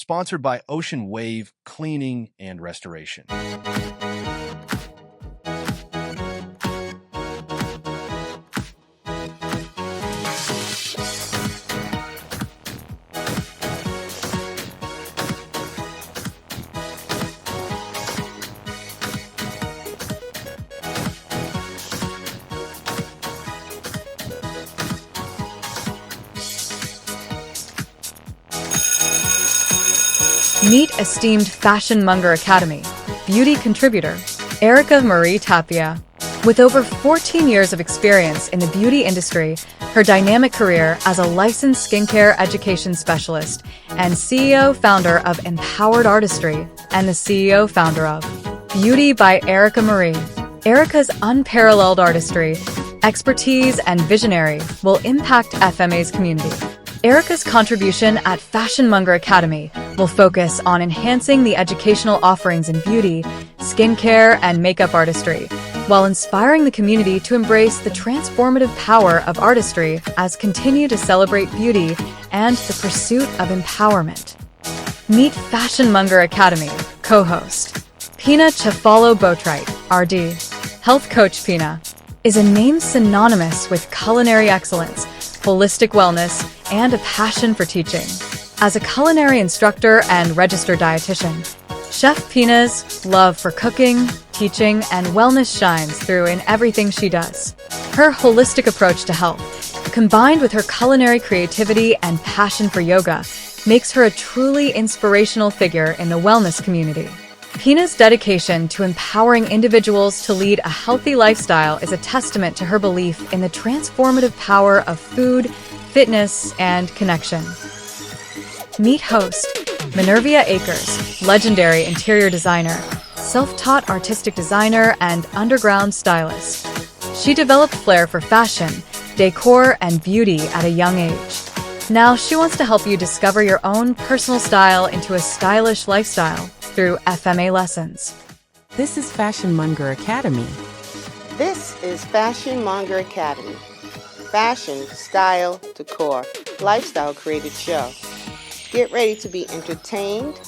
sponsored by Ocean Wave Cleaning and Restoration. Meet esteemed Fashion Monger Academy beauty contributor, Erika Marie Tapia. With over 14 years of experience in the beauty industry, her dynamic career as a licensed skincare education specialist and CEO-founder of Empowered Artistry and the CEO-founder of Beauty by Erika Marie. Erika's unparalleled artistry, expertise, and visionary will impact FMA's community. Erika's contribution at Fashion Monger Academy will focus on enhancing the educational offerings in beauty, skincare, and makeup artistry, while inspiring the community to embrace the transformative power of artistry as continue to celebrate beauty and the pursuit of empowerment. Meet Fashion Monger Academy co-host Pina Boatwright, RD. Health coach Pina is a name synonymous with culinary excellence, holistic wellness, and a passion for teaching. As a culinary instructor and registered dietitian, Chef Pina's love for cooking, teaching, and wellness shines through in everything she does. Her holistic approach to health, combined with her culinary creativity and passion for yoga, makes her a truly inspirational figure in the wellness community. Pina's dedication to empowering individuals to lead a healthy lifestyle is a testament to her belief in the transformative power of food, fitness, and connection. Meet host Menervia Akers, legendary interior designer, self-taught artistic designer, and underground stylist. She developed flair for fashion, decor, and beauty at a young age. Now she wants to help you discover your own personal style into a stylish lifestyle through FMA lessons. This is Fashion Monger Academy. This is Fashion Monger Academy. Fashion, style, decor, lifestyle created show. Get ready to be entertained,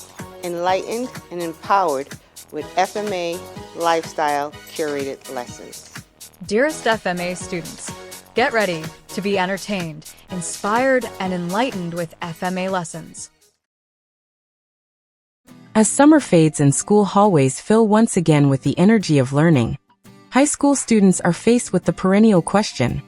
enlightened, and empowered with FMA lifestyle curated lessons. Dearest FMA students, get ready to be entertained, inspired, and enlightened with FMA lessons. As summer fades and school hallways fill once again with the energy of learning, high school students are faced with the perennial question,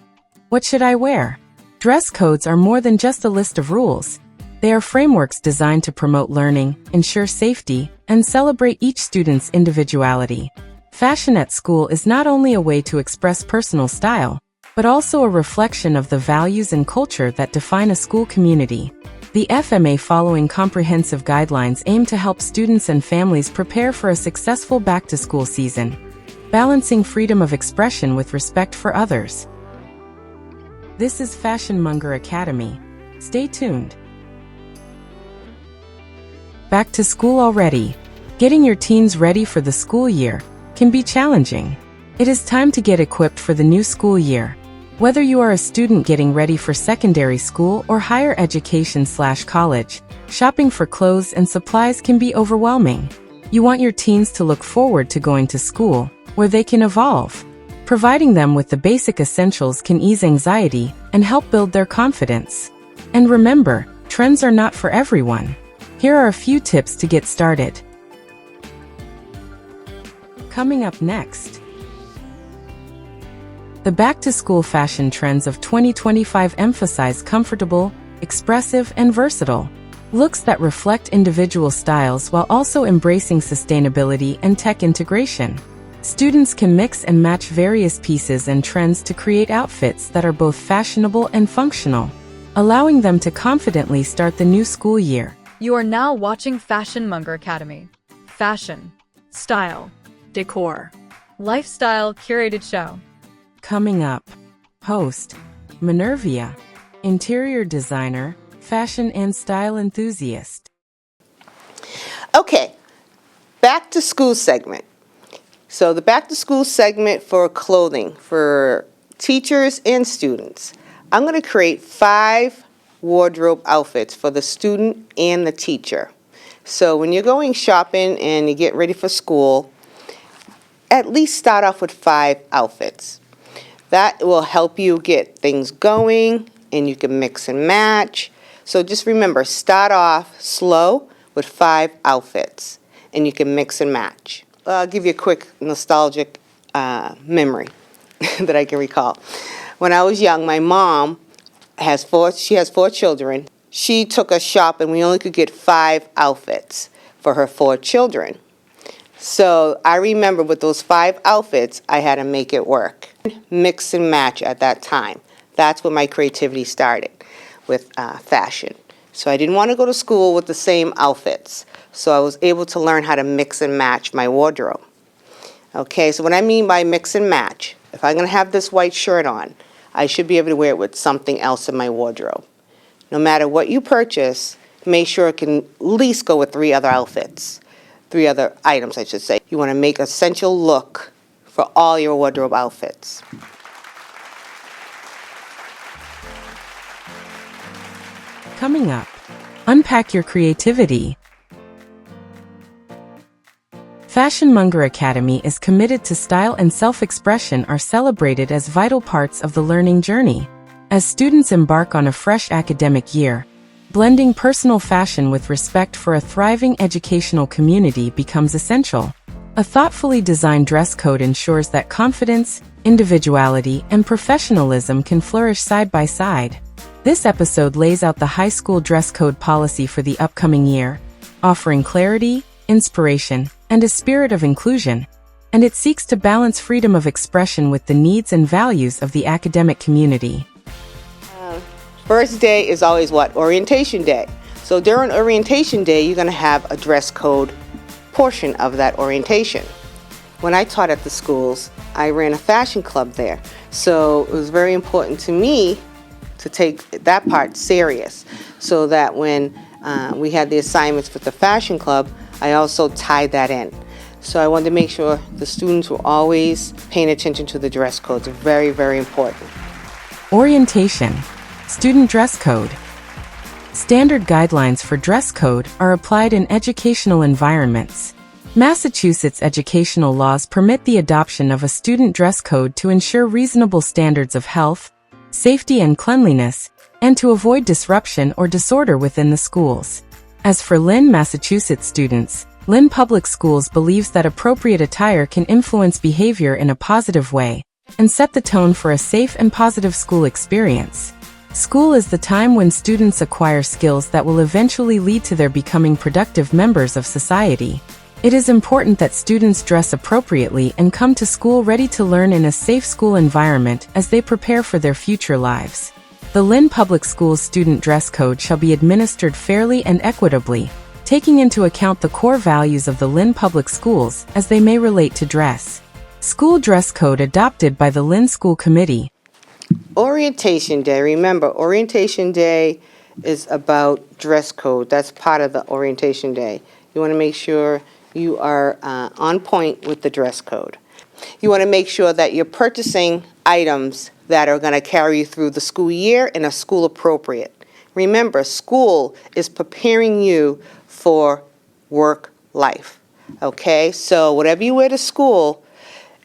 what should I wear? Dress codes are more than just a list of rules. They are frameworks designed to promote learning, ensure safety, and celebrate each student's individuality. Fashion at school is not only a way to express personal style, but also a reflection of the values and culture that define a school community. The FMA following comprehensive guidelines aim to help students and families prepare for a successful back-to-school season, balancing freedom of expression with respect for others. This is Fashion Monger Academy. Stay tuned. Back to school already. Getting your teens ready for the school year can be challenging. It is time to get equipped for the new school year. Whether you are a student getting ready for secondary school or higher education/college, shopping for clothes and supplies can be overwhelming. You want your teens to look forward to going to school, where they can evolve. Providing them with the basic essentials can ease anxiety and help build their confidence. And remember, trends are not for everyone. Here are a few tips to get started. Coming up next, the back-to-school fashion trends of 2025 emphasize comfortable, expressive, and versatile looks that reflect individual styles while also embracing sustainability and tech integration. Students can mix and match various pieces and trends to create outfits that are both fashionable and functional, allowing them to confidently start the new school year. You are now watching Fashion Monger Academy. Fashion, style, decor, lifestyle curated show. Coming up, host Menervia, interior designer, fashion and style enthusiast. Okay, back to school segment. So the back to school segment for clothing for teachers and students. I'm going to create 5 wardrobe outfits for the student and the teacher. So when you're going shopping and you get ready for school, at least start off with 5 outfits. That will help you get things going, and you can mix and match. So just remember, start off slow with 5 outfits, and you can mix and match. I'll give you a quick nostalgic memory that I can recall. When I was young, my mom has 4 children. She took us shopping. We only could get 5 outfits for her 4 children. So I remember with those 5 outfits, I had to make it work. Mix and match at that time. That's when my creativity started with fashion. So I didn't want to go to school with the same outfits. So I was able to learn how to mix and match my wardrobe. Okay, so what I mean by mix and match, if I'm going to have this white shirt on, I should be able to wear it with something else in my wardrobe. No matter what you purchase, make sure it can at least go with 3 other outfits. 3 other items, I should say. You want to make essential look for all your wardrobe outfits. Coming up, unpack your creativity. Fashion Monger Academy is committed to style and self-expression are celebrated as vital parts of the learning journey. As students embark on a fresh academic year, blending personal fashion with respect for a thriving educational community becomes essential. A thoughtfully designed dress code ensures that confidence, individuality, and professionalism can flourish side by side. This episode lays out the high school dress code policy for the upcoming year, offering clarity, inspiration, and a spirit of inclusion, and it seeks to balance freedom of expression with the needs and values of the academic community. First day is always what? Orientation day. So during orientation day, you're going to have a dress code portion of that orientation. When I taught at the schools, I ran a fashion club there. So it was very important to me to take that part serious, so that when we had the assignments with the fashion club, I also tied that in. So I wanted to make sure the students were always paying attention to the dress codes. Very, very important. Orientation. Student dress code. Standard guidelines for dress code are applied in educational environments. Massachusetts educational laws permit the adoption of a student dress code to ensure reasonable standards of health, safety and cleanliness, and to avoid disruption or disorder within the schools. As for Lynn, Massachusetts students, Lynn Public Schools believes that appropriate attire can influence behavior in a positive way and set the tone for a safe and positive school experience. School is the time when students acquire skills that will eventually lead to their becoming productive members of society. It is important that students dress appropriately and come to school ready to learn in a safe school environment as they prepare for their future lives. The Lynn Public Schools student dress code shall be administered fairly and equitably, taking into account the core values of the Lynn Public Schools as they may relate to dress. School dress code adopted by the Lynn School Committee. Orientation day. Remember, orientation day is about dress code. That's part of the orientation day. You want to make sure you are on point with the dress code. You want to make sure that you're purchasing items that are going to carry you through the school year and are school appropriate. Remember, school is preparing you for work life. Okay? So whatever you wear to school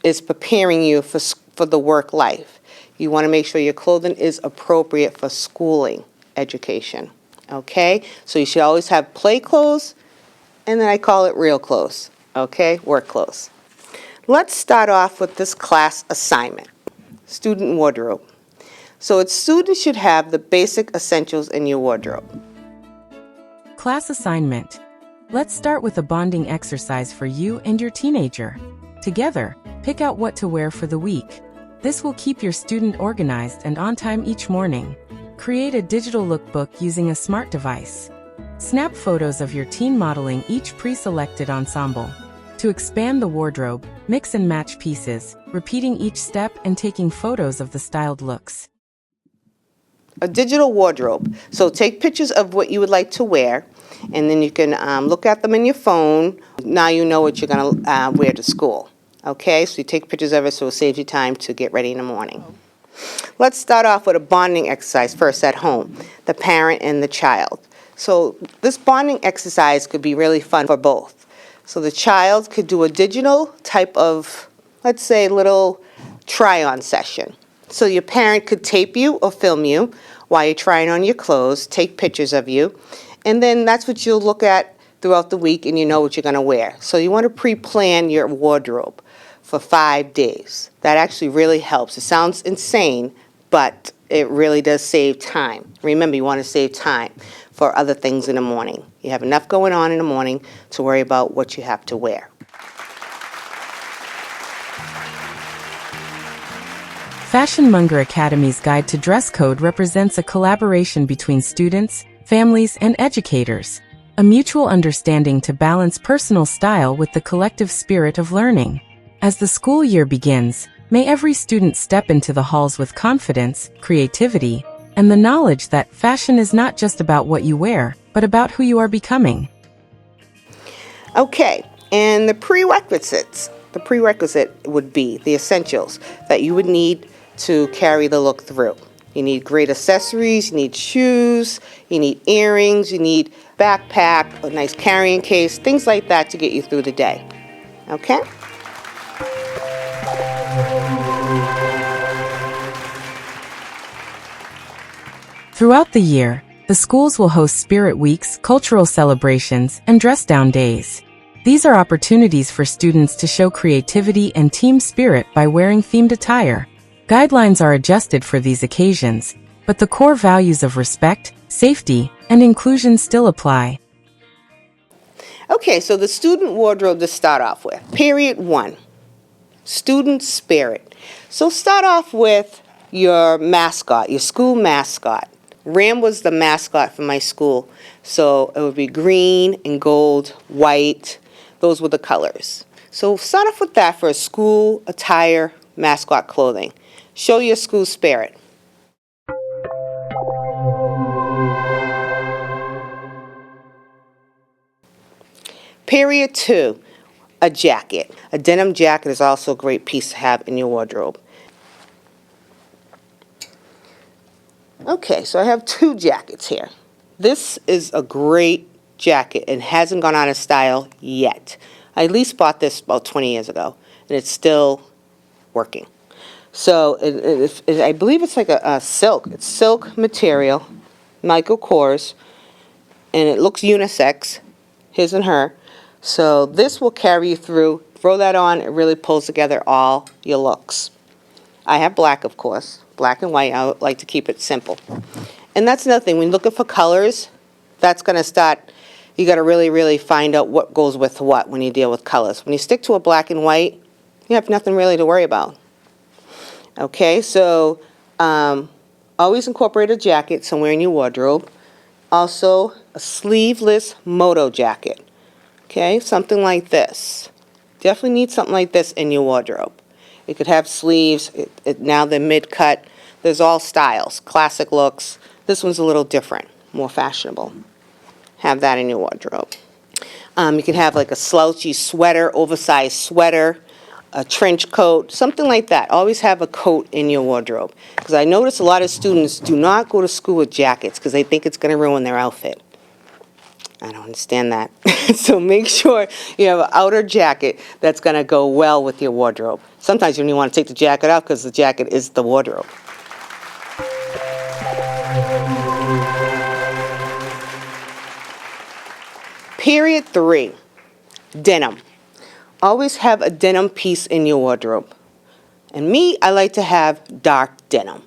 is preparing you for the work life. You want to make sure your clothing is appropriate for schooling education. Okay? So you should always have play clothes, and then I call it real clothes. Okay? Work clothes. Let's start off with this class assignment. Student wardrobe. So students should have the basic essentials in your wardrobe. Class assignment. Let's start with a bonding exercise for you and your teenager. Together, pick out what to wear for the week. This will keep your student organized and on time each morning. Create a digital lookbook using a smart device. Snap photos of your teen modeling each pre-selected ensemble. To expand the wardrobe, mix and match pieces, repeating each step and taking photos of the styled looks. A digital wardrobe. So take pictures of what you would like to wear, and then you can look at them in your phone. Now you know what you're going to wear to school. Okay, so you take pictures of it so it saves you time to get ready in the morning. Let's start off with a bonding exercise first at home, the parent and the child. So this bonding exercise could be really fun for both. So the child could do a digital type of, let's say, little try-on session. So your parent could tape you or film you while you're trying on your clothes, take pictures of you, and then that's what you'll look at throughout the week and you know what you're going to wear. So you want to pre-plan your wardrobe for 5 days. That actually really helps. It sounds insane, but it really does save time. Remember, you want to save time for other things in the morning. You have enough going on in the morning to worry about what you have to wear. Fashion Monger Academy's Guide to Dress Code represents a collaboration between students, families, and educators, a mutual understanding to balance personal style with the collective spirit of learning. As the school year begins, may every student step into the halls with confidence, creativity, and the knowledge that fashion is not just about what you wear, but about who you are becoming. Okay, and the prerequisites. The prerequisite would be the essentials that you would need to carry the look through. You need great accessories, you need shoes, you need earrings, you need backpack, a nice carrying case, things like that to get you through the day. Okay? Throughout the year, the schools will host spirit weeks, cultural celebrations, and dress-down days. These are opportunities for students to show creativity and team spirit by wearing themed attire. Guidelines are adjusted for these occasions, but the core values of respect, safety, and inclusion still apply. Okay, so the student wardrobe to start off with. Period 1, student spirit. So start off with your mascot, your school mascot. Ram was the mascot for my school, so it would be green and gold, white. Those were the colors. So start off with that for a school attire mascot clothing. Show your school spirit. Period 2, a jacket. A denim jacket is also a great piece to have in your wardrobe. Okay, so I have 2 jackets here. This is a great jacket and hasn't gone out of style yet. I at least bought this about 20 years ago, and it's still working. So I believe it's like a silk. It's silk material, Michael Kors, and it looks unisex, his and her. So this will carry you through. Throw that on, it really pulls together all your looks. I have black, of course, black and white. I would like to keep it simple. And that's another thing. When you're looking for colors, that's going to start, you got to really find out what goes with what when you deal with colors. When you stick to a black and white, you have nothing really to worry about. Okay, so always incorporate a jacket somewhere in your wardrobe. Also, a sleeveless moto jacket. Okay, something like this. Definitely need something like this in your wardrobe. It could have sleeves. Now they're mid-cut. There's all styles, classic looks. This one's a little different, more fashionable. Have that in your wardrobe. You can have like a slouchy sweater, oversized sweater, a trench coat, something like that. Always have a coat in your wardrobe. Because I notice a lot of students do not go to school with jackets because they think it's going to ruin their outfit. I don't understand that. So make sure you have an outer jacket that's going to go well with your wardrobe. Sometimes you don't even want to take the jacket off because the jacket is the wardrobe. Period 3, denim. Always have a denim piece in your wardrobe. And me, I like to have dark denim.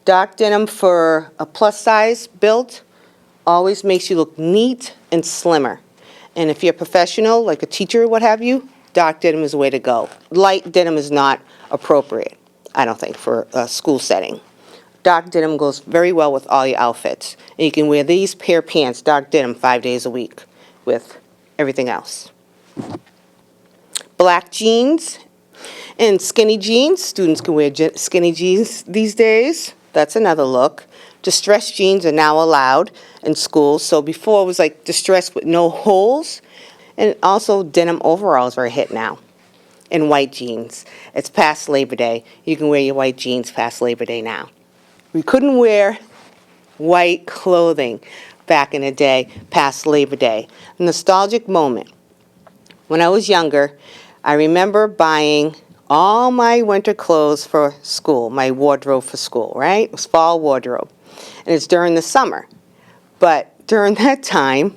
Dark denim for a plus size build always makes you look neat and slimmer. And if you're a professional, like a teacher or what have you, dark denim is the way to go. Light denim is not appropriate, I don't think, for a school setting. Dark denim goes very well with all your outfits. And you can wear these pair of pants, dark denim, 5 days a week with everything else. Black jeans and skinny jeans. Students can wear skinny jeans these days. That's another look. Distressed jeans are now allowed in schools. So before it was like distressed with no holes. And also denim overalls are a hit now. And white jeans. It's past Labor Day. You can wear your white jeans past Labor Day now. We couldn't wear white clothing back in the day, past Labor Day. A nostalgic moment. When I was younger, I remember buying all my winter clothes for school, my wardrobe for school, right? It was fall wardrobe. And it's during the summer. But during that time,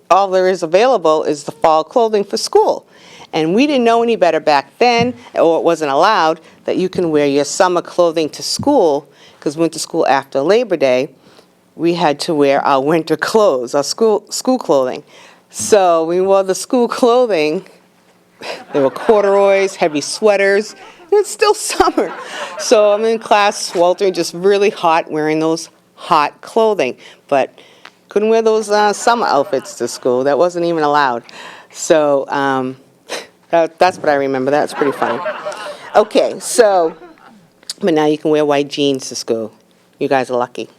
all there is available is the fall clothing for school. And we didn't know any better back then, or it wasn't allowed, that you can wear your summer clothing to school, because we went to school after Labor Day. We had to wear our winter clothes, our school clothing. So we wore the school clothing. There were corduroys, heavy sweaters. It's still summer. So I'm in class sweltering, just really hot, wearing those hot clothing. But couldn't wear those summer outfits to school. That wasn't even allowed. So that's what I remember. That's pretty funny. Okay, so, but now you can wear white jeans to school. You guys are lucky.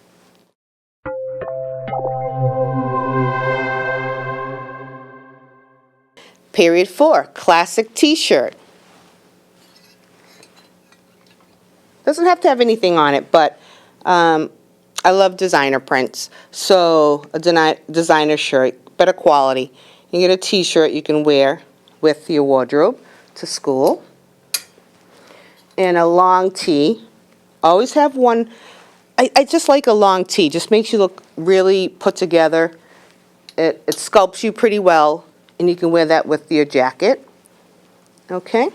Period 4, classic t-shirt. Doesn't have to have anything on it, but I love designer prints. So a designer shirt, better quality. You get a t-shirt you can wear with your wardrobe to school. And a long tee. Always have one. I just like a long tee. Just makes you look really put together. It sculpts you pretty well. And you can wear that with your jacket. Okay?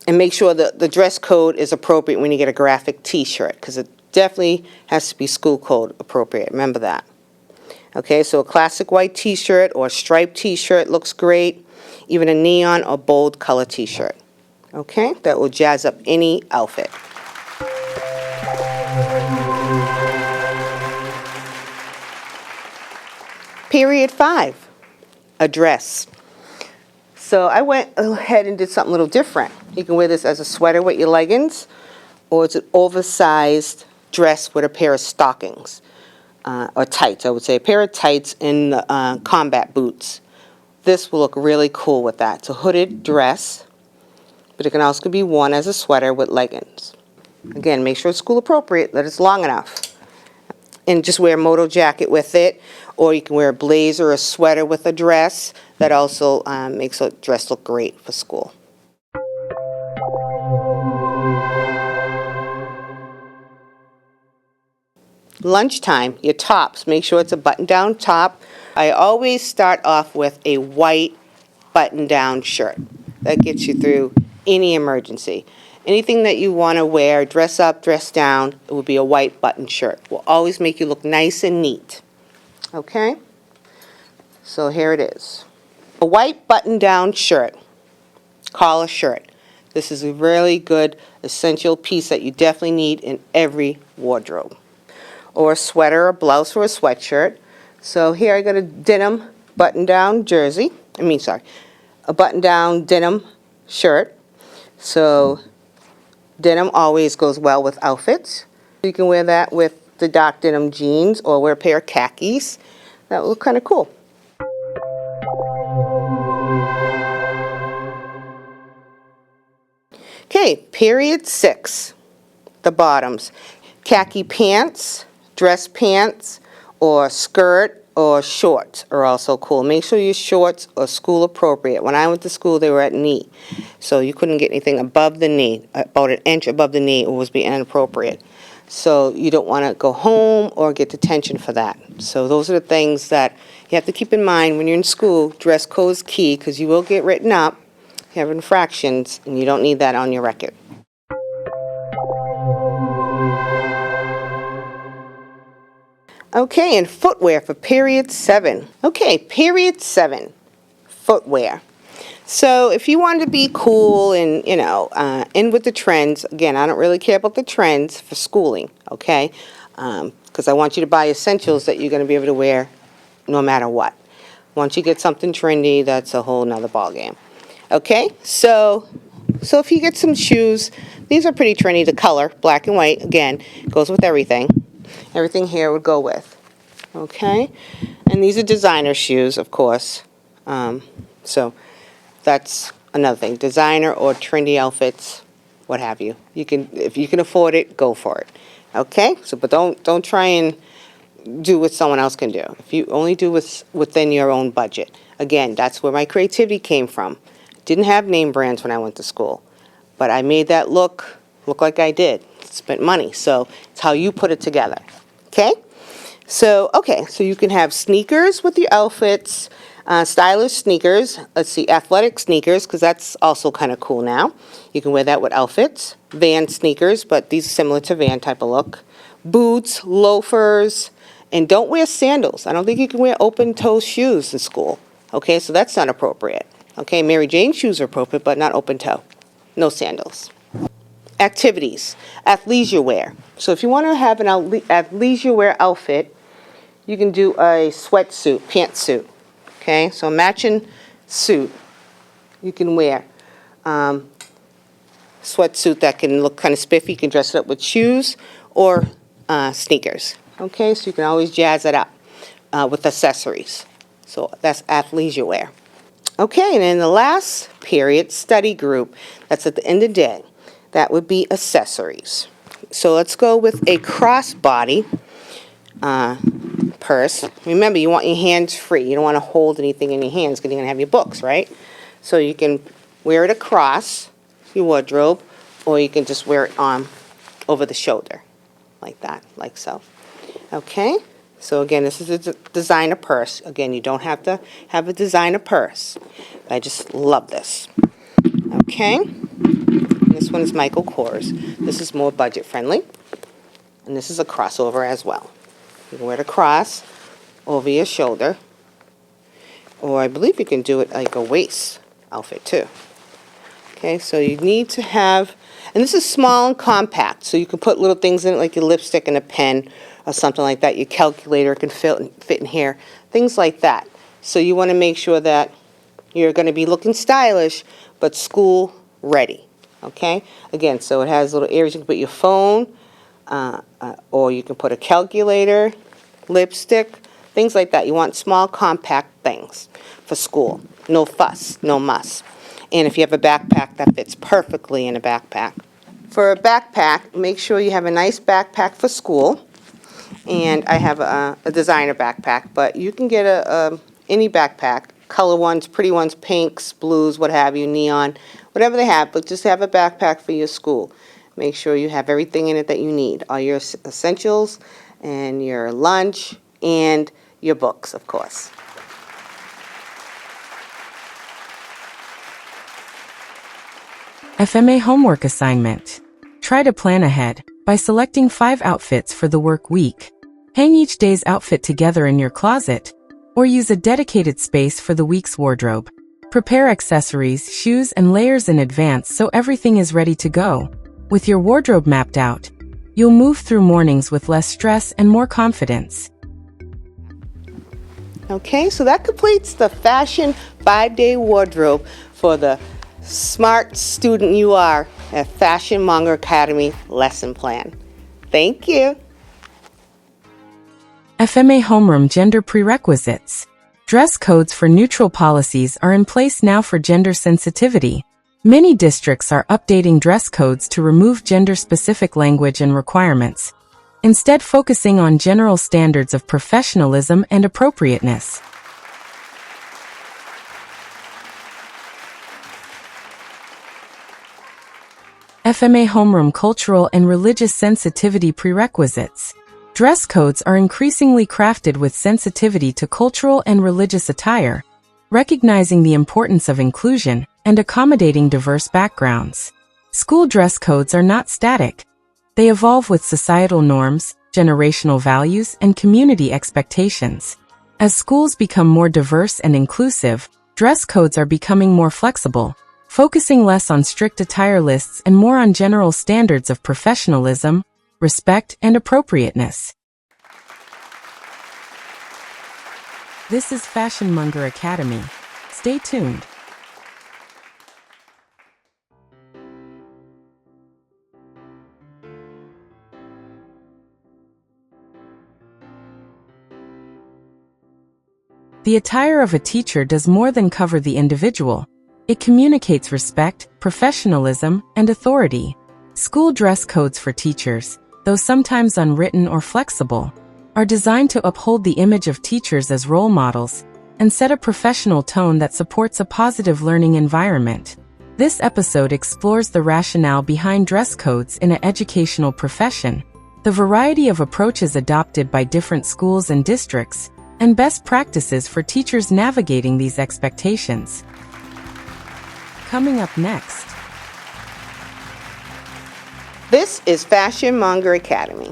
And make sure that the dress code is appropriate when you get a graphic t-shirt, because it definitely has to be school code appropriate. Remember that. Okay, so a classic white t-shirt or a striped t-shirt looks great. Even a neon or bold color t-shirt. Okay, that will jazz up any outfit. Period 5, a dress. So I went ahead and did something a little different. You can wear this as a sweater with your leggings, or it's an oversized dress with a pair of stockings, or tights, I would say. A pair of tights and combat boots. This will look really cool with that. It's a hooded dress, but it can also be worn as a sweater with leggings. Again, make sure it's school appropriate, that it's long enough. And just wear a moto jacket with it, or you can wear a blazer or a sweater with a dress. That also makes a dress look great for school. Lunchtime, your tops. Make sure it's a button-down top. I always start off with a white button-down shirt. That gets you through any emergency. Anything that you want to wear, dress up, dress down, it will be a white button shirt. Will always make you look nice and neat. Okay? So here it is. A white button-down shirt, collar shirt. This is a really good essential piece that you definitely need in every wardrobe. Or a sweater or blouse or a sweatshirt. So here I got a denim button-down jersey. A button-down denim shirt. So denim always goes well with outfits. You can wear that with the dark denim jeans or wear a pair of khakis. That will look kind of cool. Okay, period 6, the bottoms. Khaki pants, dress pants, or skirt or shorts are also cool. Make sure your shorts are school appropriate. When I went to school, they were at knee. So you couldn't get anything above the knee, about an inch above the knee, or was be inappropriate. So you don't want to go home or get detention for that. So those are the things that you have to keep in mind when you're in school. Dress code is key, because you will get written up, have infractions, and you don't need that on your record. Okay, and footwear for period 7. Okay, period 7, footwear. So if you want to be cool and, in with the trends, again, I don't really care about the trends for schooling, okay? Because I want you to buy essentials that you're going to be able to wear no matter what. Once you get something trendy, that's a whole nother ballgame. Okay, so if you get some shoes, these are pretty trendy. The color, black and white, again, goes with everything. Everything here would go with. Okay, and these are designer shoes, of course. So that's another thing. Designer or trendy outfits, what have you. You can, if you can afford it, go for it. Okay, so but don't try and do what someone else can do. If you only do within your own budget. Again, that's where my creativity came from. Didn't have name brands when I went to school, but I made that look like I did. Spent money, so it's how you put it together. Okay? So you can have sneakers with your outfits, stylish sneakers. Let's see, athletic sneakers, because that's also kind of cool now. You can wear that with outfits. Van sneakers, but these are similar to Van type of look. Boots, loafers, and don't wear sandals. I don't think you can wear open-toe shoes in school. Okay, so that's not appropriate. Okay, Mary Jane shoes are appropriate, but not open-toe. No sandals. Activities, athleisure wear. So if you want to have an athleisure wear outfit, you can do a sweatsuit, pantsuit. Okay, so a matching suit you can wear. Sweatsuit that can look kind of spiffy. You can dress it up with shoes or sneakers. Okay, so you can always jazz it up with accessories. So that's athleisure wear. Okay, and then the last period, study group. That's at the end of the day. That would be accessories. So let's go with a crossbody purse. Remember, you want your hands free. You don't want to hold anything in your hands because you're going to have your books, right? So you can wear it across your wardrobe, or you can just wear it on over the shoulder, like that, like so. Okay? So again, this is a designer purse. Again, you don't have to have a designer purse. I just love this. Okay? This one is Michael Kors. This is more budget friendly. And this is a crossover as well. You can wear it across over your shoulder. Or I believe you can do it like a waist outfit too. Okay, so you need to have, and this is small and compact, so you can put little things in it like your lipstick and a pen or something like that. Your calculator can fit in here, things like that. So you want to make sure that you're going to be looking stylish, but school ready. Okay, again, so it has little areas you can put your phone, or you can put a calculator, lipstick, things like that. You want small, compact things for school. No fuss, no muss. And if you have a backpack, that fits perfectly in a backpack. For a backpack, make sure you have a nice backpack for school. And I have a designer backpack, but you can get any backpack, color ones, pretty ones, pinks, blues, what have you, neon, whatever they have, but just have a backpack for your school. Make sure you have everything in it that you need, all your essentials and your lunch and your books, of course. FMA homework assignment. Try to plan ahead by selecting 5 outfits for the work week. Hang each day's outfit together in your closet, or use a dedicated space for the week's wardrobe. Prepare accessories, shoes, and layers in advance so everything is ready to go. With your wardrobe mapped out, you'll move through mornings with less stress and more confidence. Okay, so that completes the Fashion 5-Day Wardrobe for the smart student you are at Fashion Monger Academy lesson plan. Thank you. FMA homeroom gender prerequisites. Dress codes for neutral policies are in place now for gender sensitivity. Many districts are updating dress codes to remove gender-specific language and requirements, instead focusing on general standards of professionalism and appropriateness. FMA homeroom cultural and religious sensitivity prerequisites. Dress codes are increasingly crafted with sensitivity to cultural and religious attire, recognizing the importance of inclusion and accommodating diverse backgrounds. School dress codes are not static. They evolve with societal norms, generational values, and community expectations. As schools become more diverse and inclusive, dress codes are becoming more flexible, focusing less on strict attire lists and more on general standards of professionalism, respect, and appropriateness. This is Fashion Monger Academy. Stay tuned. The attire of a teacher does more than cover the individual. It communicates respect, professionalism, and authority. School dress codes for teachers, though sometimes unwritten or flexible, are designed to uphold the image of teachers as role models and set a professional tone that supports a positive learning environment. This episode explores the rationale behind dress codes in an educational profession, the variety of approaches adopted by different schools and districts, and best practices for teachers navigating these expectations. Coming up next. This is Fashion Monger Academy.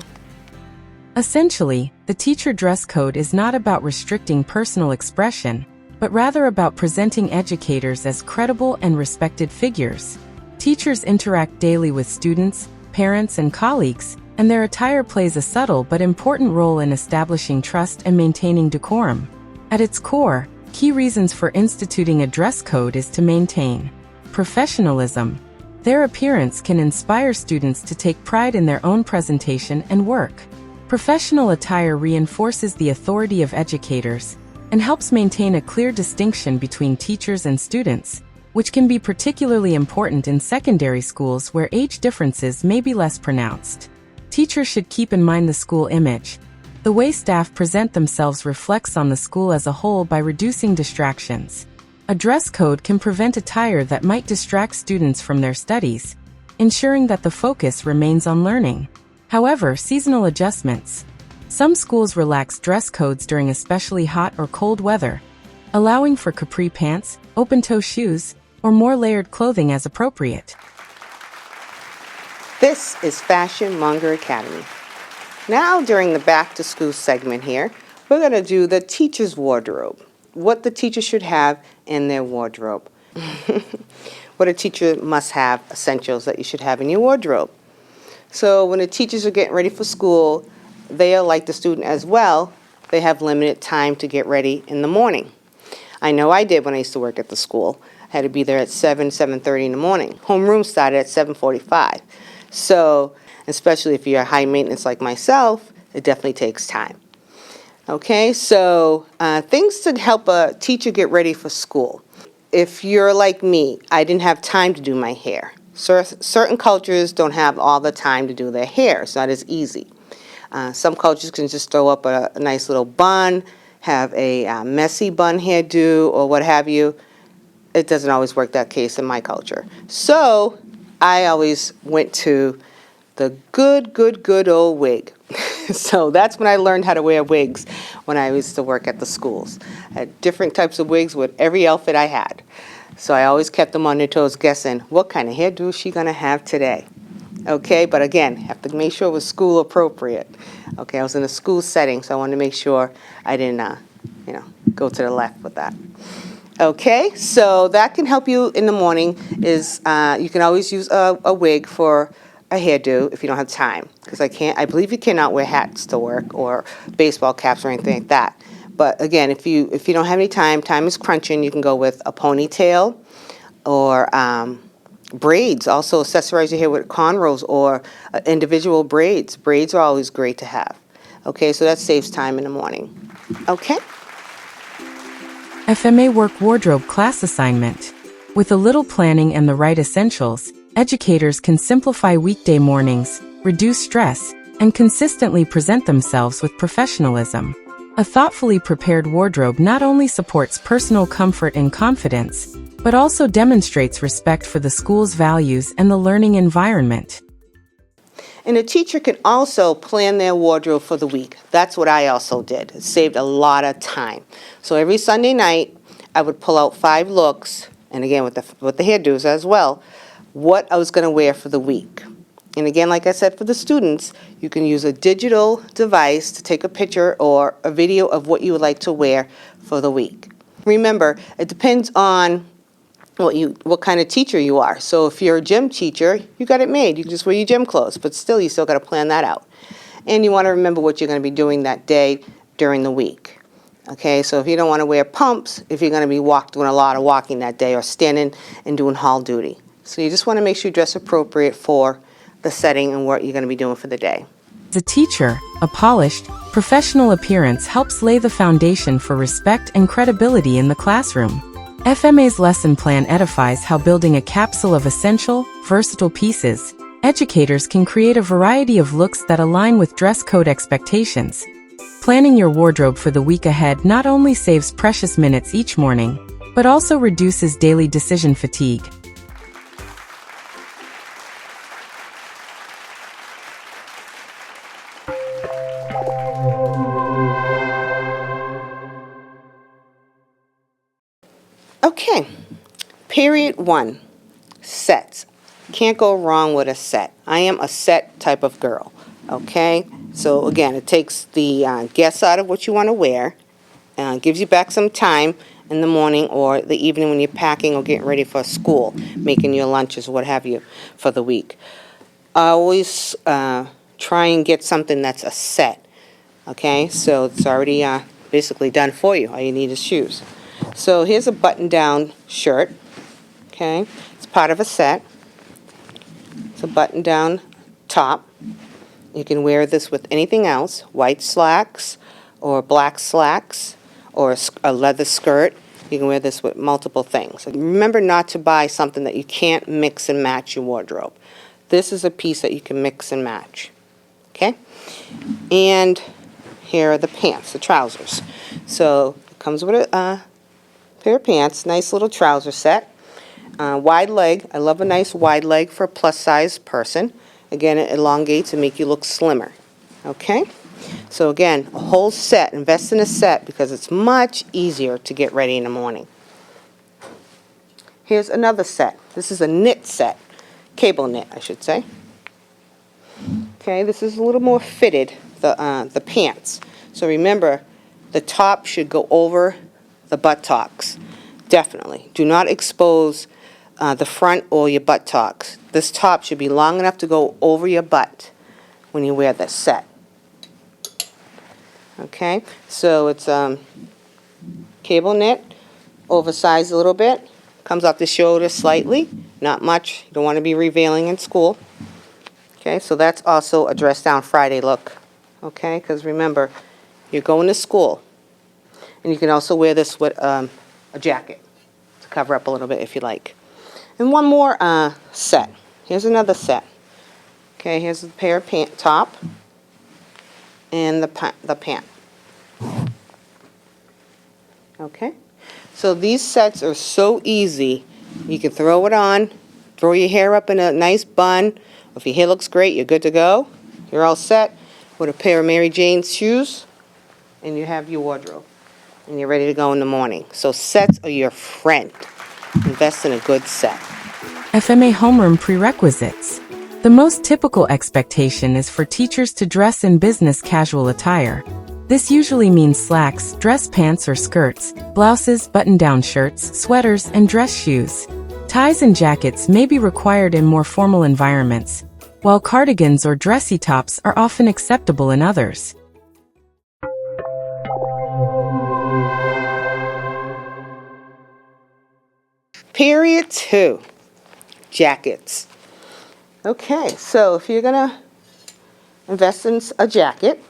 Essentially, the teacher dress code is not about restricting personal expression, but rather about presenting educators as credible and respected figures. Teachers interact daily with students, parents, and colleagues, and their attire plays a subtle but important role in establishing trust and maintaining decorum. At its core, key reasons for instituting a dress code is to maintain professionalism. Their appearance can inspire students to take pride in their own presentation and work. Professional attire reinforces the authority of educators and helps maintain a clear distinction between teachers and students, which can be particularly important in secondary schools where age differences may be less pronounced. Teachers should keep in mind the school image. The way staff present themselves reflects on the school as a whole by reducing distractions. A dress code can prevent attire that might distract students from their studies, ensuring that the focus remains on learning. However, seasonal adjustments. Some schools relax dress codes during especially hot or cold weather, allowing for capri pants, open-toe shoes, or more layered clothing as appropriate. This is Fashion Monger Academy. Now, during the back-to-school segment here, we're going to do the teacher's wardrobe. What the teacher should have in their wardrobe. What a teacher must have, essentials that you should have in your wardrobe. So when the teachers are getting ready for school, they are like the student as well. They have limited time to get ready in the morning. I know I did when I used to work at the school. I had to be there at 7:30 in the morning. Homeroom started at 7:45. So, especially if you're high maintenance like myself, it definitely takes time. Okay, so things to help a teacher get ready for school. If you're like me, I didn't have time to do my hair. Certain cultures don't have all the time to do their hair. It's not as easy. Some cultures can just throw up a nice little bun, have a messy bun hairdo, or what have you. It doesn't always work that case in my culture. So I always went to the good old wig. So that's when I learned how to wear wigs when I used to work at the schools. I had different types of wigs with every outfit I had. So I always kept them on their toes guessing, what kind of hairdo is she going to have today? Okay, but again, have to make sure it was school appropriate. Okay, I was in a school setting, so I wanted to make sure I didn't, go to the left with that. Okay, so that can help you in the morning. Is you can always use a wig for a hairdo if you don't have time, because I believe you cannot wear hats to work or baseball caps or anything like that. But again, if you don't have any time is crunching, you can go with a ponytail or braids. Also accessorize your hair with cornrows or individual braids. Braids are always great to have. Okay, so that saves time in the morning. Okay. FMA Work Wardrobe Class Assignment. With a little planning and the right essentials, educators can simplify weekday mornings, reduce stress, and consistently present themselves with professionalism. A thoughtfully prepared wardrobe not only supports personal comfort and confidence, but also demonstrates respect for the school's values and the learning environment. And a teacher can also plan their wardrobe for the week. That's what I also did. It saved a lot of time. So every Sunday night, I would pull out 5 looks, and again with the hairdos as well, what I was going to wear for the week. And again, like I said, for the students, you can use a digital device to take a picture or a video of what you would like to wear for the week. Remember, it depends on what kind of teacher you are. So if you're a gym teacher, you got it made. You can just wear your gym clothes, but still, you still got to plan that out. And you want to remember what you're going to be doing that day during the week. Okay, so if you don't want to wear pumps, if you're going to be doing a lot of walking that day or standing and doing hall duty. So you just want to make sure you dress appropriate for the setting and what you're going to be doing for the day. As a teacher, a polished, professional appearance helps lay the foundation for respect and credibility in the classroom. FMA's lesson plan edifies how building a capsule of essential, versatile pieces, educators can create a variety of looks that align with dress code expectations. Planning your wardrobe for the week ahead not only saves precious minutes each morning, but also reduces daily decision fatigue. Okay, period 1, sets. Can't go wrong with a set. I am a set type of girl, okay? So again, it takes the guess out of what you want to wear, gives you back some time in the morning or the evening when you're packing or getting ready for school, making your lunches, what have you, for the week. I always try and get something that's a set, okay? So it's already basically done for you. All you need is shoes. So here's a button-down shirt, okay? It's part of a set. It's a button-down top. You can wear this with anything else, white slacks or black slacks or a leather skirt. You can wear this with multiple things. Remember not to buy something that you can't mix and match your wardrobe. This is a piece that you can mix and match, okay? And here are the pants, the trousers. So it comes with a pair of pants, nice little trouser set. Wide leg. I love a nice wide leg for a plus size person. Again, it elongates and make you look slimmer. Okay? So again, a whole set. Invest in a set because it's much easier to get ready in the morning. Here's another set. This is a knit set. Cable knit, I should say. Okay, this is a little more fitted, the pants. So remember, the top should go over the buttocks. Definitely. Do not expose the front or your buttocks. This top should be long enough to go over your butt when you wear this set. Okay, so it's cable knit, oversized a little bit, comes off the shoulder slightly, not much. You don't want to be revealing in school. Okay, so that's also a dress down Friday look. Okay, because remember, you're going to school. And you can also wear this with a jacket to cover up a little bit if you like. And one more set. Here's another set. Okay, here's a pair of top and the pant. Okay, so these sets are so easy. You can throw it on, throw your hair up in a nice bun. If your hair looks great, you're good to go. You're all set with a pair of Mary Jane's shoes, and you have your wardrobe. And you're ready to go in the morning. So sets are your friend. Invest in a good set. FMA homeroom prerequisites. The most typical expectation is for teachers to dress in business casual attire. This usually means slacks, dress pants or skirts, blouses, button-down shirts, sweaters, and dress shoes. Ties and jackets may be required in more formal environments, while cardigans or dressy tops are often acceptable in others. Period 2, jackets. Okay, so if you're going to invest in a jacket,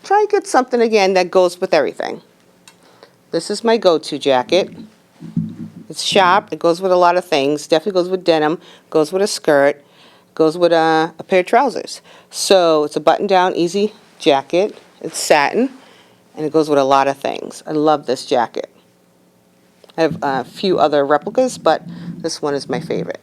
try and get something again that goes with everything. This is my go-to jacket. It's sharp, it goes with a lot of things. Definitely goes with denim, goes with a skirt, goes with a pair of trousers. So it's a button-down, easy jacket. It's satin, and it goes with a lot of things. I love this jacket. I have a few other replicas, but this one is my favorite.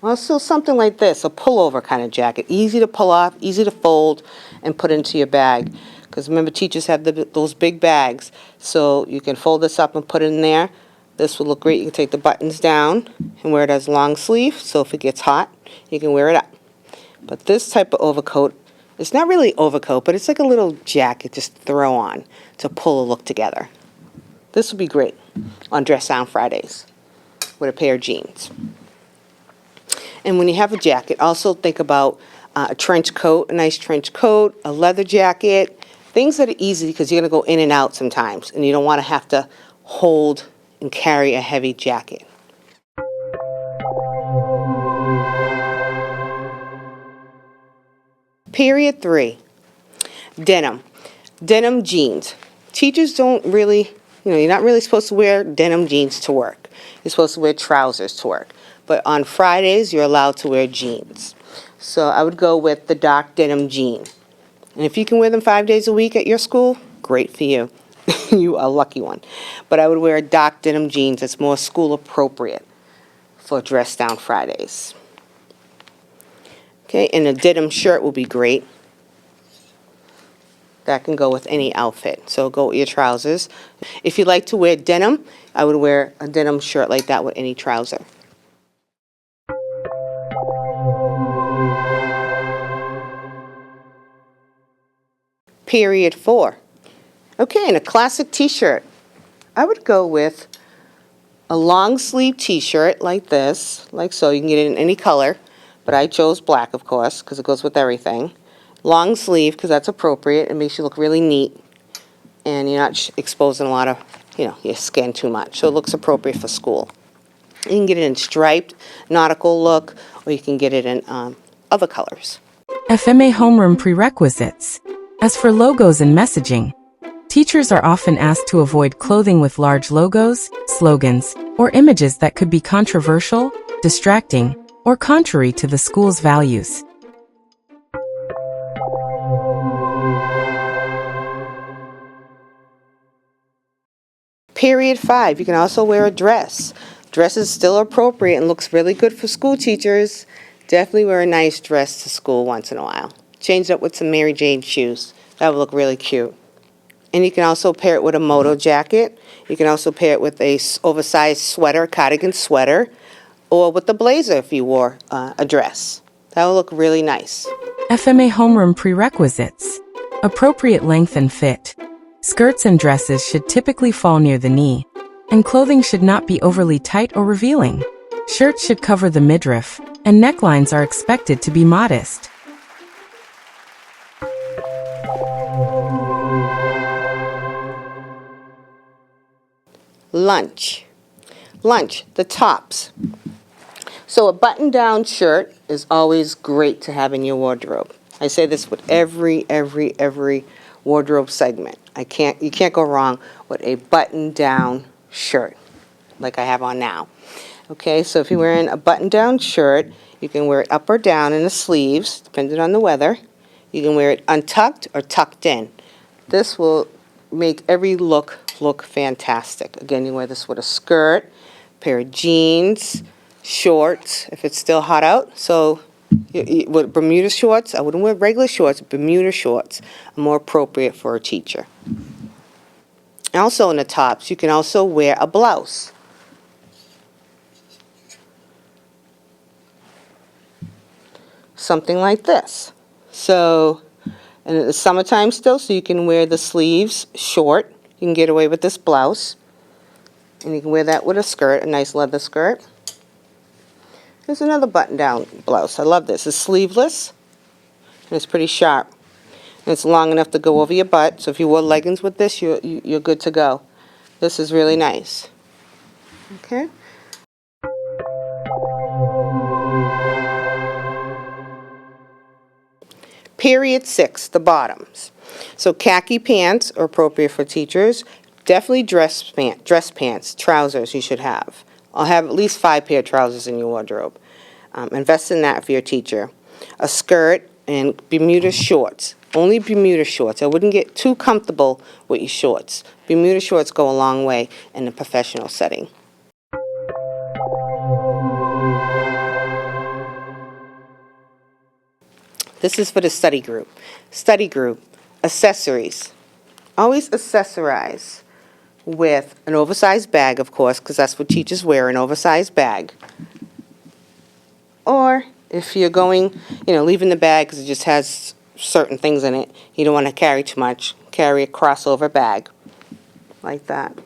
Also something like this, a pullover kind of jacket. Easy to pull off, easy to fold, and put into your bag. Because remember, teachers have those big bags. So you can fold this up and put it in there. This will look great. You can take the buttons down and wear it as long sleeve. So if it gets hot, you can wear it up. But this type of overcoat, it's not really overcoat, but it's like a little jacket just throw on to pull a look together. This would be great on Dress Down Fridays with a pair of jeans. And when you have a jacket, also think about a trench coat, a nice trench coat, a leather jacket, things that are easy because you're going to go in and out sometimes, and you don't want to have to hold and carry a heavy jacket. Period 3, denim. Denim jeans. Teachers don't really, you're not really supposed to wear denim jeans to work. You're supposed to wear trousers to work. But on Fridays, you're allowed to wear jeans. So I would go with the dark denim jean. And if you can wear them 5 days a week at your school, great for you. You are a lucky one. But I would wear a dark denim jeans that's more school appropriate for dress down Fridays. Okay, and a denim shirt will be great. That can go with any outfit. So go with your trousers. If you like to wear denim, I would wear a denim shirt like that with any trouser. Period 4. Okay, and a classic t-shirt. I would go with a long sleeve t-shirt like this, like so. You can get it in any color, but I chose black, of course, because it goes with everything. Long sleeve, because that's appropriate. It makes you look really neat, and you're not exposing a lot of, your skin too much. So it looks appropriate for school. You can get it in striped, nautical look, or you can get it in other colors. FMA homeroom prerequisites. As for logos and messaging, teachers are often asked to avoid clothing with large logos, slogans, or images that could be controversial, distracting, or contrary to the school's values. Period 5, you can also wear a dress. Dress is still appropriate and looks really good for school teachers. Definitely wear a nice dress to school once in a while. Change it up with some Mary Jane shoes. That would look really cute. And you can also pair it with a moto jacket. You can also pair it with a oversized sweater, cardigan sweater, or with a blazer if you wore a dress. That would look really nice. FMA homeroom prerequisites. Appropriate length and fit. Skirts and dresses should typically fall near the knee, and clothing should not be overly tight or revealing. Shirts should cover the midriff, and necklines are expected to be modest. Lunch, the tops. So a button-down shirt is always great to have in your wardrobe. I say this with every wardrobe segment. You can't go wrong with a button-down shirt like I have on now. Okay, so if you're wearing a button-down shirt, you can wear it up or down in the sleeves, depending on the weather. You can wear it untucked or tucked in. This will make every look fantastic. Again, you wear this with a skirt, pair of jeans, shorts, if it's still hot out. So with Bermuda shorts, I wouldn't wear regular shorts. Bermuda shorts are more appropriate for a teacher. Also in the tops, you can also wear a blouse. Something like this. So, and it's summertime still, so you can wear the sleeves short. You can get away with this blouse. And you can wear that with a skirt, a nice leather skirt. There's another button-down blouse. I love this. It's sleeveless, and it's pretty sharp. And it's long enough to go over your butt, so if you wore leggings with this, you're good to go. This is really nice. Okay? Period 6, the bottoms. So khaki pants are appropriate for teachers. Definitely dress pants, trousers you should have. I'll have at least 5 pair of trousers in your wardrobe. Invest in that for your teacher. A skirt and Bermuda shorts. Only Bermuda shorts. I wouldn't get too comfortable with your shorts. Bermuda shorts go a long way in a professional setting. This is for the study group. Study group, accessories. Always accessorize with an oversized bag, of course, because that's what teachers wear, an oversized bag. Or if you're going, leaving the bag because it just has certain things in it, you don't want to carry too much, carry a crossover bag like that.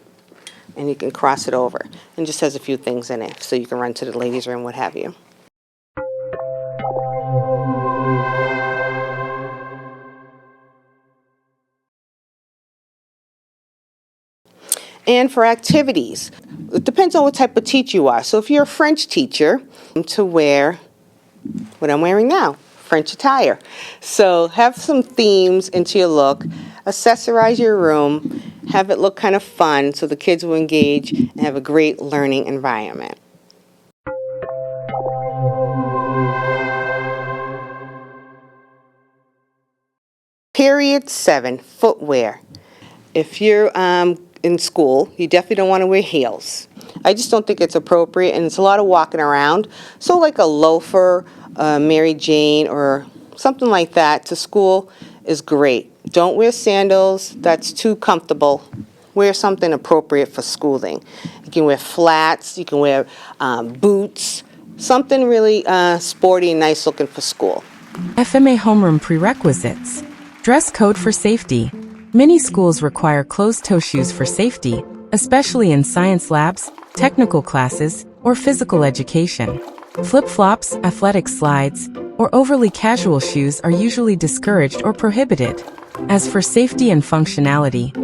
And you can cross it over. And just has a few things in it, so you can run to the ladies' room, what have you. And for activities, it depends on what type of teacher you are. So if you're a French teacher, to wear what I'm wearing now, French attire. So have some themes into your look, accessorize your room, have it look kind of fun so the kids will engage and have a great learning environment. Period 7, footwear. If you're in school, you definitely don't want to wear heels. I just don't think it's appropriate, and it's a lot of walking around. So like a loafer, Mary Jane, or something like that to school is great. Don't wear sandals. That's too comfortable. Wear something appropriate for schooling. You can wear flats. You can wear boots. Something really sporty and nice looking for school. FMA homeroom prerequisites. Dress code for safety. Many schools require closed-toe shoes for safety, especially in science labs, technical classes, or physical education. Flip-flops, athletic slides, or overly casual shoes are usually discouraged or prohibited. As for safety and functionality,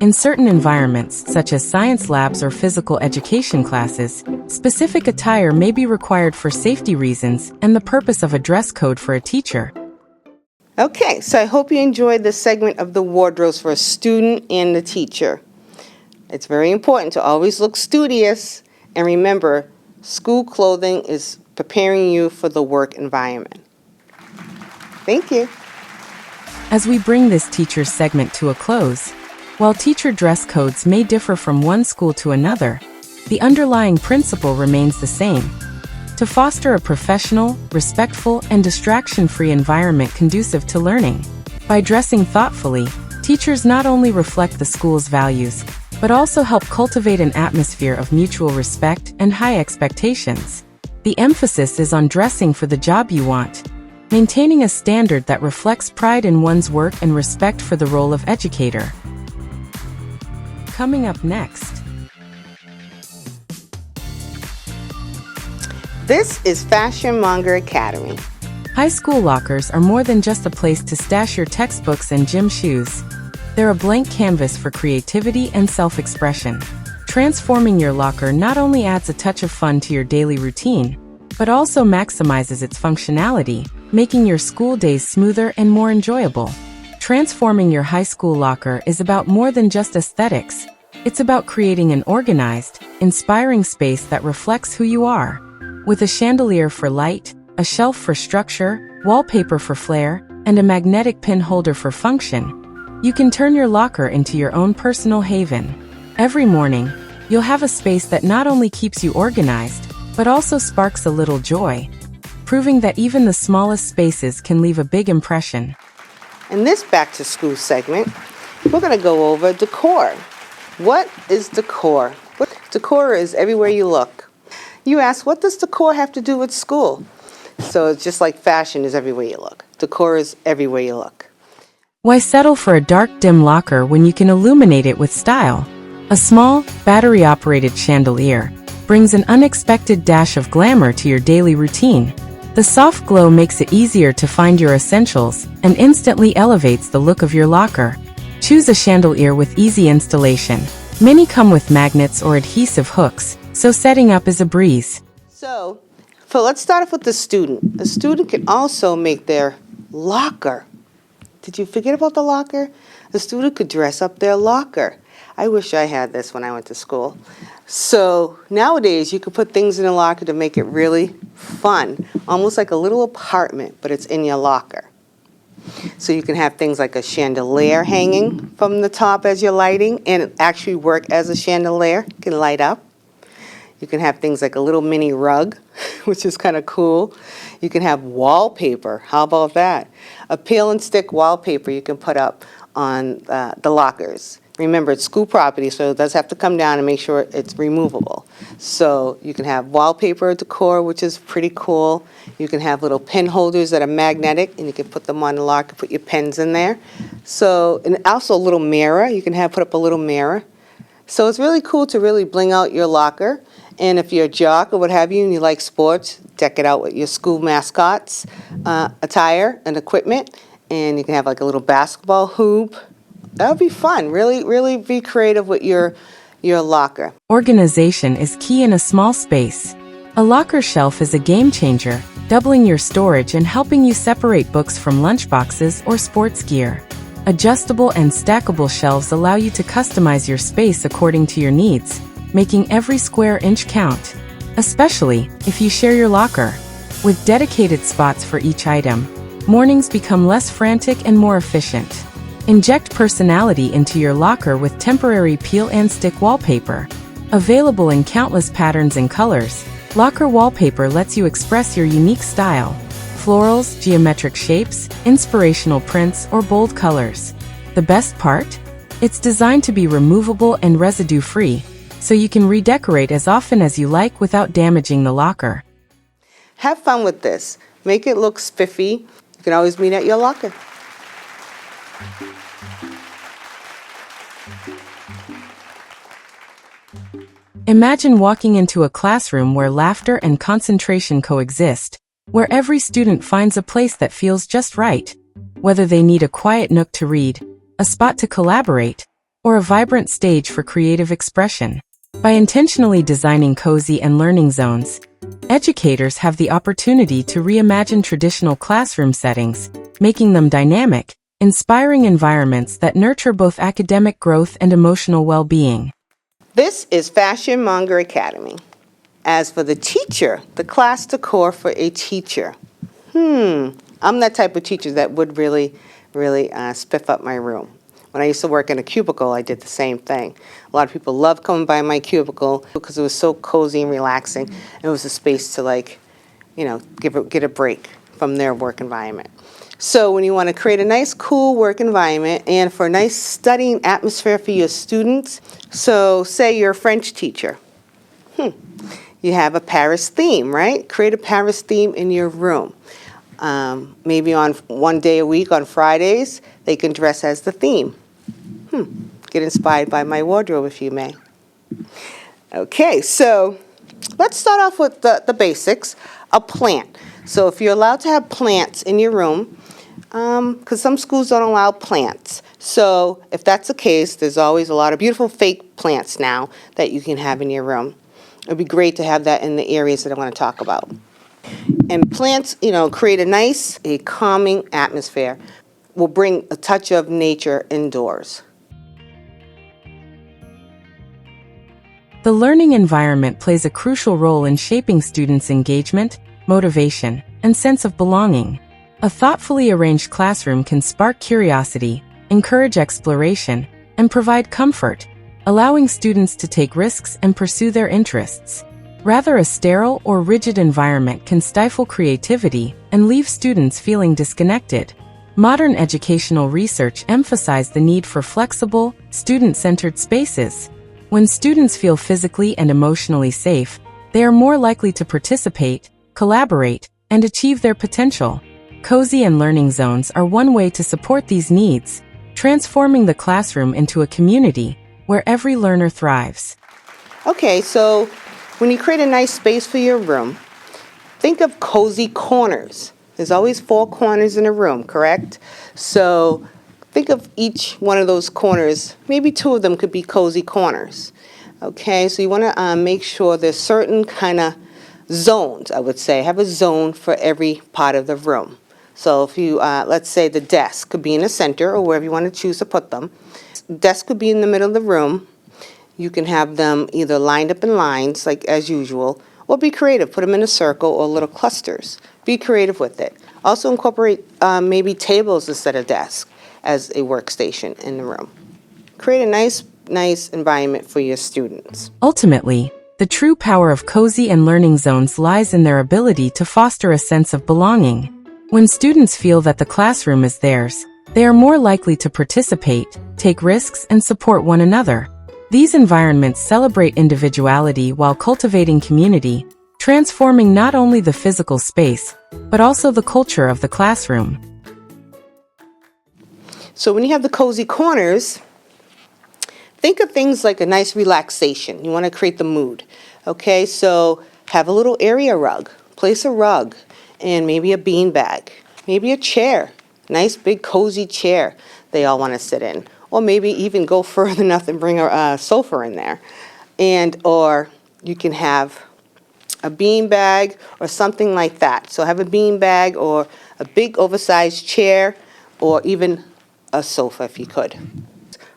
in certain environments, such as science labs or physical education classes, specific attire may be required for safety reasons and the purpose of a dress code for a teacher. Okay, so I hope you enjoyed this segment of the wardrobes for a student and the teacher. It's very important to always look studious, and remember, school clothing is preparing you for the work environment. Thank you. As we bring this teacher's segment to a close, while teacher dress codes may differ from one school to another, the underlying principle remains the same: to foster a professional, respectful, and distraction-free environment conducive to learning. By dressing thoughtfully, teachers not only reflect the school's values, but also help cultivate an atmosphere of mutual respect and high expectations. The emphasis is on dressing for the job you want, maintaining a standard that reflects pride in one's work and respect for the role of educator. Coming up next. This is Fashion Monger Academy. High school lockers are more than just a place to stash your textbooks and gym shoes. They're a blank canvas for creativity and self-expression. Transforming your locker not only adds a touch of fun to your daily routine, but also maximizes its functionality, making your school days smoother and more enjoyable. Transforming your high school locker is about more than just aesthetics. It's about creating an organized, inspiring space that reflects who you are. With a chandelier for light, a shelf for structure, wallpaper for flair, and a magnetic pin holder for function, you can turn your locker into your own personal haven. Every morning, you'll have a space that not only keeps you organized, but also sparks a little joy, proving that even the smallest spaces can leave a big impression. In this back-to-school segment, we're going to go over decor. What is decor? Decor is everywhere you look. You ask, what does decor have to do with school? So it's just like fashion is everywhere you look. Decor is everywhere you look. Why settle for a dark, dim locker when you can illuminate it with style? A small, battery-operated chandelier brings an unexpected dash of glamour to your daily routine. The soft glow makes it easier to find your essentials and instantly elevates the look of your locker. Choose a chandelier with easy installation. Many come with magnets or adhesive hooks, so setting up is a breeze. So let's start off with the student. The student can also make their locker. Did you forget about the locker? The student could dress up their locker. I wish I had this when I went to school. So nowadays you can put things in a locker to make it really fun, almost like a little apartment, but it's in your locker. So you can have things like a chandelier hanging from the top as you're lighting, and it actually work as a chandelier. It can light up. You can have things like a little mini rug, which is kind of cool. You can have wallpaper. How about that? A peel and stick wallpaper you can put up on the lockers. Remember, it's school property, so it does have to come down and make sure it's removable. So you can have wallpaper decor, which is pretty cool. You can have little pen holders that are magnetic, and you can put them on the locker, put your pens in there. So, and also a little mirror. You can put up a little mirror. So it's really cool to really bling out your locker. And if you're a jock or what have you, and you like sports, deck it out with your school mascots, attire and equipment. And you can have like a little basketball hoop. That would be fun. Really, really be creative with your locker. Organization is key in a small space. A locker shelf is a game changer, doubling your storage and helping you separate books from lunchboxes or sports gear. Adjustable and stackable shelves allow you to customize your space according to your needs, making every square inch count, especially if you share your locker. With dedicated spots for each item, mornings become less frantic and more efficient. Inject personality into your locker with temporary peel and stick wallpaper. Available in countless patterns and colors, locker wallpaper lets you express your unique style. Florals, geometric shapes, inspirational prints, or bold colors. The best part? It's designed to be removable and residue-free, so you can redecorate as often as you like without damaging the locker. Have fun with this. Make it look spiffy. You can always meet at your locker. Imagine walking into a classroom where laughter and concentration coexist, where every student finds a place that feels just right. Whether they need a quiet nook to read, a spot to collaborate, or a vibrant stage for creative expression. By intentionally designing cozy and learning zones, educators have the opportunity to reimagine traditional classroom settings, making them dynamic, inspiring environments that nurture both academic growth and emotional well-being. This is Fashion Monger Academy. As for the teacher, the class decor for a teacher. I'm that type of teacher that would really spiff up my room. When I used to work in a cubicle, I did the same thing. A lot of people loved coming by my cubicle because it was so cozy and relaxing. It was a space to get a break from their work environment. So when you want to create a nice, cool work environment and for a nice studying atmosphere for your students, so say you're a French teacher. You have a Paris theme, right? Create a Paris theme in your room. Maybe on one day a week, on Fridays, they can dress as the theme. Get inspired by my wardrobe if you may. Okay, so let's start off with the basics. A plant. So if you're allowed to have plants in your room, because some schools don't allow plants. So if that's the case, there's always a lot of beautiful fake plants now that you can have in your room. It would be great to have that in the areas that I want to talk about. And plants, create a calming atmosphere. Will bring a touch of nature indoors. The learning environment plays a crucial role in shaping students' engagement, motivation, and sense of belonging. A thoughtfully arranged classroom can spark curiosity, encourage exploration, and provide comfort, allowing students to take risks and pursue their interests. Rather, a sterile or rigid environment can stifle creativity and leave students feeling disconnected. Modern educational research emphasizes the need for flexible, student-centered spaces. When students feel physically and emotionally safe, they are more likely to participate, collaborate, and achieve their potential. Cozy and learning zones are one way to support these needs, transforming the classroom into a community where every learner thrives. Okay, so when you create a nice space for your room, think of cozy corners. There's always 4 corners in a room, correct? So think of each one of those corners. Maybe 2 of them could be cozy corners. Okay, so you want to make sure there's certain kind of zones, I would say. Have a zone for every part of the room. So if you, let's say the desk could be in the center or wherever you want to choose to put them. Desk could be in the middle of the room. You can have them either lined up in lines, like as usual, or be creative. Put them in a circle or little clusters. Be creative with it. Also incorporate maybe tables instead of desks as a workstation in the room. Create a nice environment for your students. Ultimately, the true power of cozy and learning zones lies in their ability to foster a sense of belonging. When students feel that the classroom is theirs, they are more likely to participate, take risks, and support one another. These environments celebrate individuality while cultivating community, transforming not only the physical space, but also the culture of the classroom. So when you have the cozy corners, think of things like a nice relaxation. You want to create the mood. Okay, so have a little area rug. Place a rug and maybe a bean bag. Maybe a chair. Nice big cozy chair they all want to sit in. Or maybe even go further enough and bring a sofa in there. Or you can have a bean bag or something like that. So have a bean bag or a big oversized chair or even a sofa if you could.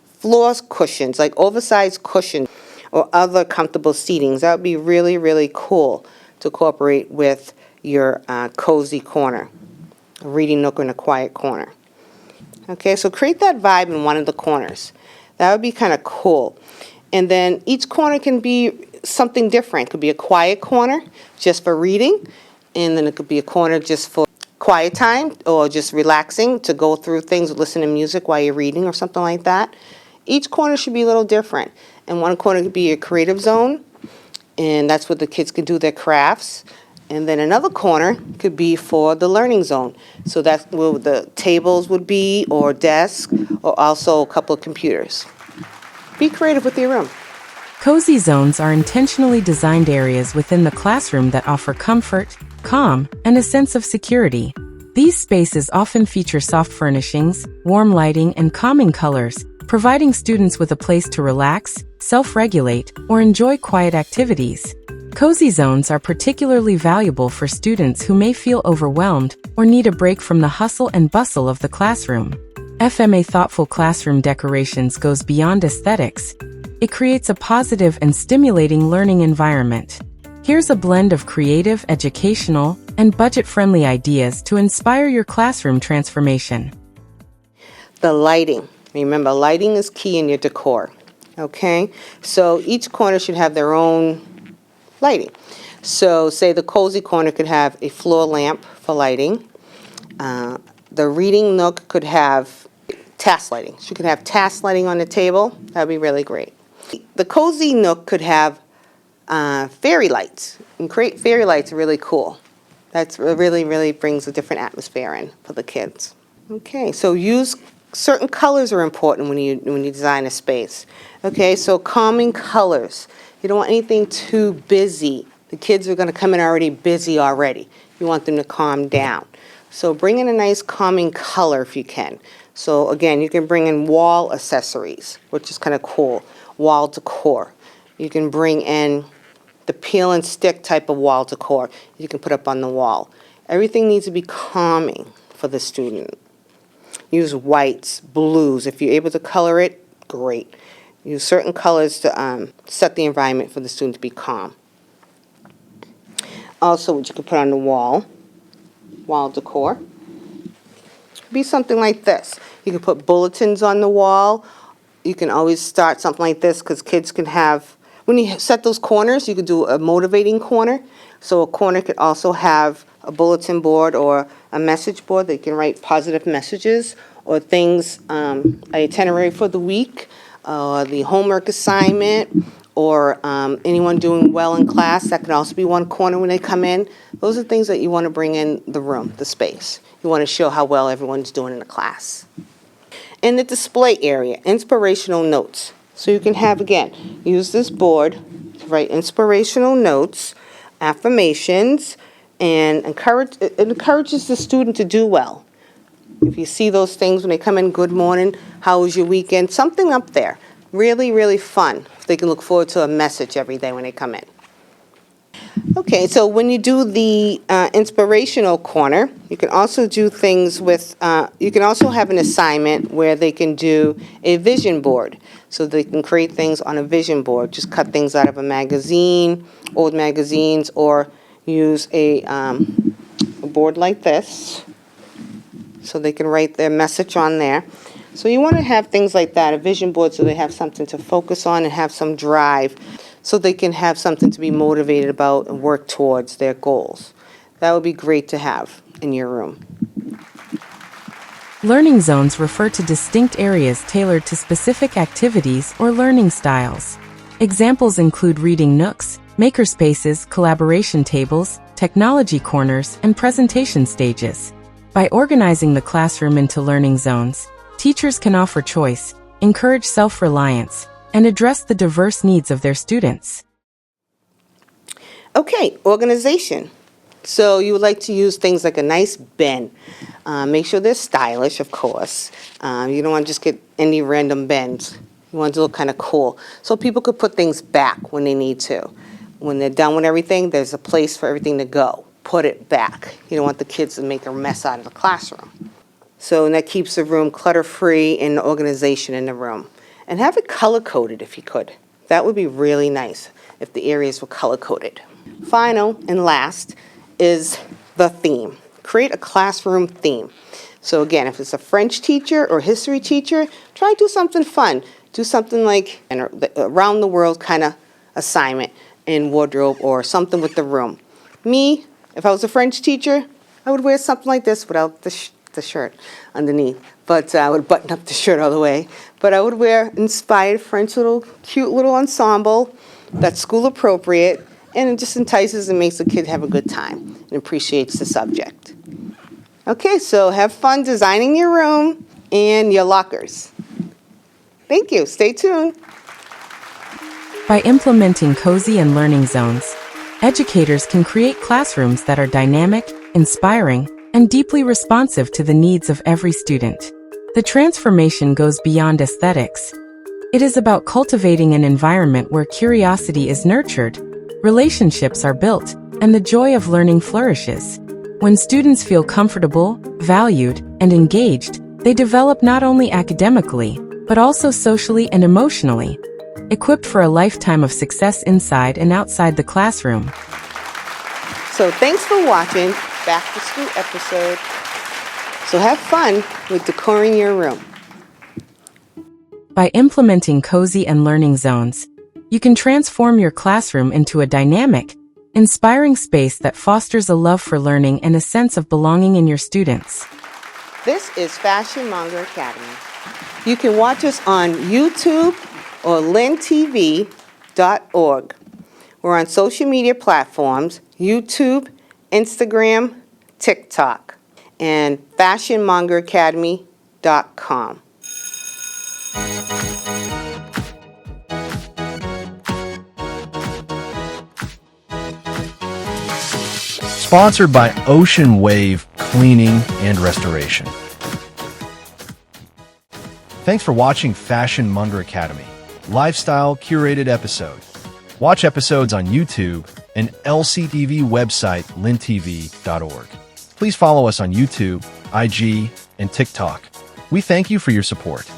Floor cushions, like oversized cushions or other comfortable seatings. That would be really, really cool to incorporate with your cozy corner. a reading nook in a quiet corner. Okay, so create that vibe in one of the corners. That would be kind of cool. And then each corner can be something different. It could be a quiet corner just for reading, and then it could be a corner just for quiet time or just relaxing to go through things, listen to music while you're reading or something like that. Each corner should be a little different. And one corner could be a creative zone, and that's where the kids can do their crafts. And then another corner could be for the learning zone. So that's where the tables would be, or desk, or also a couple of computers. Be creative with your room. Cozy zones are intentionally designed areas within the classroom that offer comfort, calm, and a sense of security. These spaces often feature soft furnishings, warm lighting, and calming colors, providing students with a place to relax, self-regulate, or enjoy quiet activities. Cozy zones are particularly valuable for students who may feel overwhelmed or need a break from the hustle and bustle of the classroom. FMA thoughtful classroom decorations goes beyond aesthetics. It creates a positive and stimulating learning environment. Here's a blend of creative, educational, and budget-friendly ideas to inspire your classroom transformation. The lighting. Remember, lighting is key in your decor. Okay? So each corner should have their own lighting. So say the cozy corner could have a floor lamp for lighting. The reading nook could have task lighting. She could have task lighting on the table. That would be really great. The cozy nook could have fairy lights. And create fairy lights are really cool. That's really brings a different atmosphere in for the kids. Okay, so use certain colors are important when you design a space. Okay, so calming colors. You don't want anything too busy. The kids are going to come in already busy already. You want them to calm down. So bring in a nice calming color if you can. So again, you can bring in wall accessories, which is kind of cool. Wall decor. You can bring in the peel and stick type of wall decor you can put up on the wall. Everything needs to be calming for the student. Use whites, blues. If you're able to color it, great. Use certain colors to set the environment for the student to be calm. Also, what you can put on the wall decor, be something like this. You can put bulletins on the wall. You can always start something like this because kids can have, when you set those corners, you could do a motivating corner. So a corner could also have a bulletin board or a message board that you can write positive messages or things, itinerary for the week, the homework assignment, or anyone doing well in class. That can also be one corner when they come in. Those are things that you want to bring in the room, the space. You want to show how well everyone's doing in the class. In the display area, inspirational notes. So you can have, again, use this board to write inspirational notes, affirmations, and it encourages the student to do well. If you see those things when they come in, good morning, how was your weekend, something up there. Really fun. They can look forward to a message every day when they come in. Okay, so when you do the inspirational corner, you can also do things with, you can also have an assignment where they can do a vision board. So they can create things on a vision board, just cut things out of a magazine, old magazines, or use a board like this so they can write their message on there. So you want to have things like that, a vision board, so they have something to focus on and have some drive, so they can have something to be motivated about and work towards their goals. That would be great to have in your room. Learning zones refer to distinct areas tailored to specific activities or learning styles. Examples include reading nooks, makerspaces, collaboration tables, technology corners, and presentation stages. By organizing the classroom into learning zones, teachers can offer choice, encourage self-reliance, and address the diverse needs of their students. Okay, organization. So you would like to use things like a nice bin. Make sure they're stylish, of course. You don't want to just get any random bins. You want it to look kind of cool. So people could put things back when they need to. When they're done with everything, there's a place for everything to go. Put it back. You don't want the kids to make a mess out of the classroom. So that keeps the room clutter-free and the organization in the room. And have it color-coded if you could. That would be really nice if the areas were color-coded. Final and last is the theme. create a classroom theme. So again, if it's a French teacher or history teacher, try to do something fun. Do something like an around the world kind of assignment in wardrobe or something with the room. Me, if I was a French teacher, I would wear something like this without the shirt underneath. But I would button up the shirt all the way. But I would wear inspired French cute little ensemble that's school appropriate, and it just entices and makes the kid have a good time and appreciates the subject. Okay, so have fun designing your room and your lockers. Thank you. Stay tuned. By implementing cozy and learning zones, educators can create classrooms that are dynamic, inspiring, and deeply responsive to the needs of every student. The transformation goes beyond aesthetics. It is about cultivating an environment where curiosity is nurtured, relationships are built, and the joy of learning flourishes. When students feel comfortable, valued, and engaged, they develop not only academically, but also socially and emotionally, equipped for a lifetime of success inside and outside the classroom. So thanks for watching Back to School episode. So have fun with decoring your room. By implementing cozy and learning zones, you can transform your classroom into a dynamic, inspiring space that fosters a love for learning and a sense of belonging in your students. This is Fashion Monger Academy. You can watch us on YouTube or lintv.org. We're on social media platforms, YouTube, Instagram, TikTok, and fashionmongeracademy.com. Sponsored by Ocean Wave Cleaning and Restoration. Thanks for watching Fashion Monger Academy, lifestyle curated episode. Watch episodes on YouTube and LCTV website lintv.org. Please follow us on YouTube, IG, and TikTok. We thank you for your support.